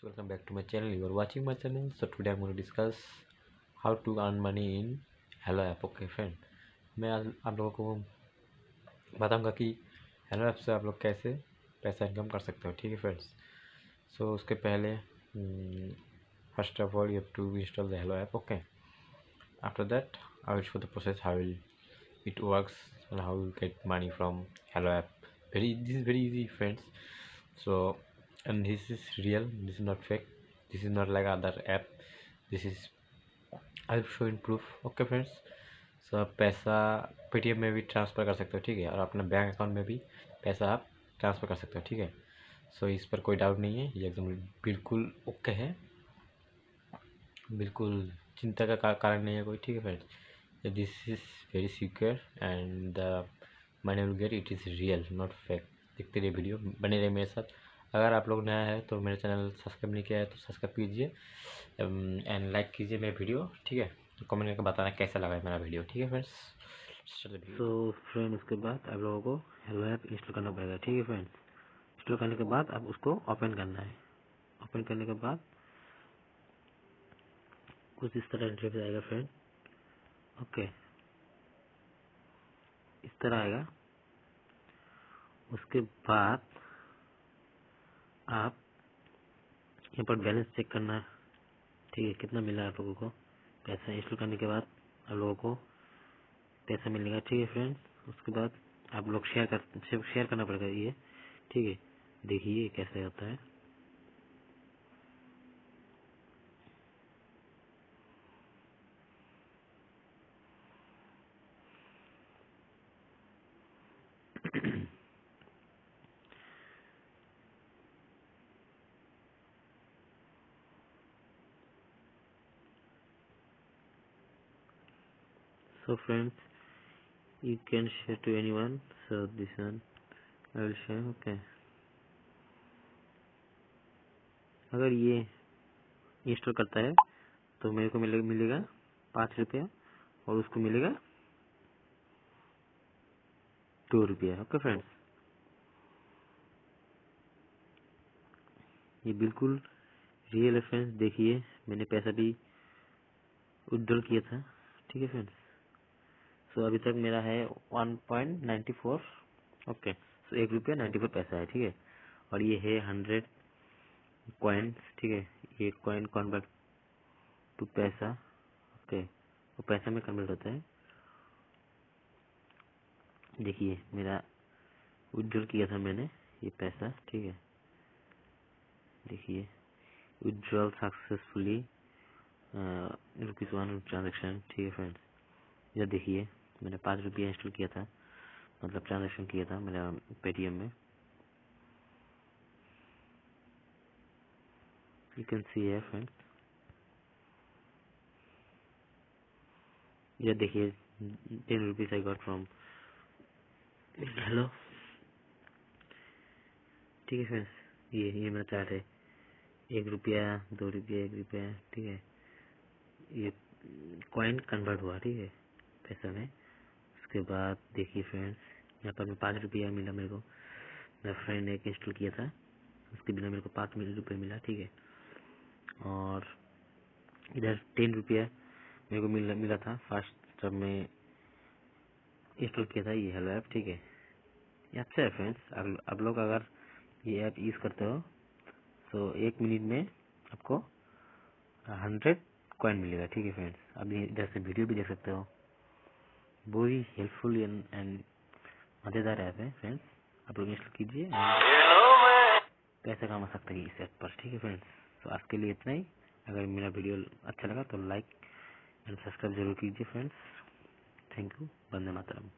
welcome back to my channel. You are watching my channel. So today I'm going to discuss how to earn money in Hello app. Okay friend, मैं आज आप लोगों को बताऊंगा कि hello app से आप लोग कैसे पैसा इनकम कर सकते हो। ठीक है फ्रेंड्स, सो उसके पहले first of all you have to install the hello app. Okay, after that I will show the process how it works and how you get money from hello app. This is very easy friends. So and this is real, this is not fake, this is not like other app. This is I'll show in proof. Okay friends, so आप पैसा Paytm में भी transfer कर सकते हो. ठीक है, और अपना बैंक अकाउंट में भी पैसा आप ट्रांसफ़र कर सकते हो. ठीक है, सो इस पर कोई डाउट नहीं है, ये एकदम बिल्कुल ओके है, बिल्कुल चिंता का कारण नहीं है कोई. ठीक है friends, this is very secure and the money will get it is real not fake. देखते रहिए वीडियो, बने रहिए मेरे साथ. अगर आप लोग नया है तो मेरे चैनल सब्सक्राइब नहीं किया है तो सब्सक्राइब कीजिए एंड लाइक कीजिए मेरे वीडियो. ठीक है, तो कमेंट करके बताना कैसा लगा है मेरा वीडियो. ठीक है फ्रेंड्स, सो फ्रेंड उसके बाद आप लोगों को हेलो ऐप इंस्टॉल करना पड़ेगा. ठीक है फ्रेंड्स, इंस्टॉल करने के बाद आप उसको ओपन करना है. ओपन करने के बाद कुछ इस तरह इंटरफेस आएगा फ्रेंड. ओके, इस तरह आएगा. उसके बाद आप यहाँ पर बैलेंस चेक करना है. ठीक है, कितना मिला आप लोगों को पैसा. इंस्टॉल करने के बाद आप लोगों को पैसा मिलेगा. ठीक है फ्रेंड्स, उसके बाद आप लोग शेयर करना पड़ेगा ये. ठीक है, देखिए कैसे होता है. So friends, you can share to anyone. So this one I will share. Okay, अगर ये इंस्टॉल करता है तो मेरे को मिलेगा 5 रुपया और उसको मिलेगा 2 रुपया. ओके फ्रेंड्स, ये बिल्कुल रियल है फ्रेंड्स. देखिए मैंने पैसा भी विड्रॉल किया था. ठीक है फ्रेंड्स, सो अभी तक मेरा है 1.94. ओके, सो 1 रुपया 94 पैसा है. ठीक है, और ये है 100 कॉइन्स. ठीक है, ये कॉइन कन्वर्ट टू पैसा. ओके, वो पैसा में कन्वर्ट होता है. देखिए मेरा विड्रॉल किया था मैंने ये पैसा. ठीक है, देखिए विड्रॉल सक्सेसफुली ₹1 ट्रांजेक्शन. ठीक है फ्रेंड्स, इधर देखिए मैंने 5 रुपया इंस्टॉल किया था, मतलब ट्रांजेक्शन किया था मेरा पेटीएम में. यू कैन सी है फ्रेंड्स, इधर देखिए 10 rupees I got from hello. ठीक है फ्रेंड्स, ये मेरा चार्ट है. 1 रुपया 2 रुपया 1 रुपया. ठीक है, ये कॉइन कन्वर्ट हुआ. ठीक है, पैसा में. उसके बाद देखिए फ्रेंड्स, यहाँ पर मैं 5 रुपया मिला मेरे को. मेरा फ्रेंड ने एक इंस्टॉल किया था, उसके बिना मेरे को 5 रुपये मिला. ठीक है, और इधर 10 रुपया मेरे को मिला था फर्स्ट जब मैं इंस्टॉल किया था ये हेलो ऐप. ठीक है, ये अच्छा है फ्रेंड्स. आप लोग अगर ये ऐप यूज़ करते हो तो 1 मिनट में आपको 100 कॉइन मिलेगा. ठीक है फ्रेंड्स, आप इधर से वीडियो भी देख सकते हो. बहुत ही हेल्पफुल एंड मज़ेदार ऐप है फ्रेंड्स. आप लोग इंस्टॉल कीजिए, पैसा कमा सकते हैं इस ऐप पर. ठीक है फ्रेंड्स, तो आज के लिए इतना ही. अगर मेरा वीडियो अच्छा लगा तो लाइक एंड सब्सक्राइब जरूर कीजिए friends. Thank you. Vande Mataram.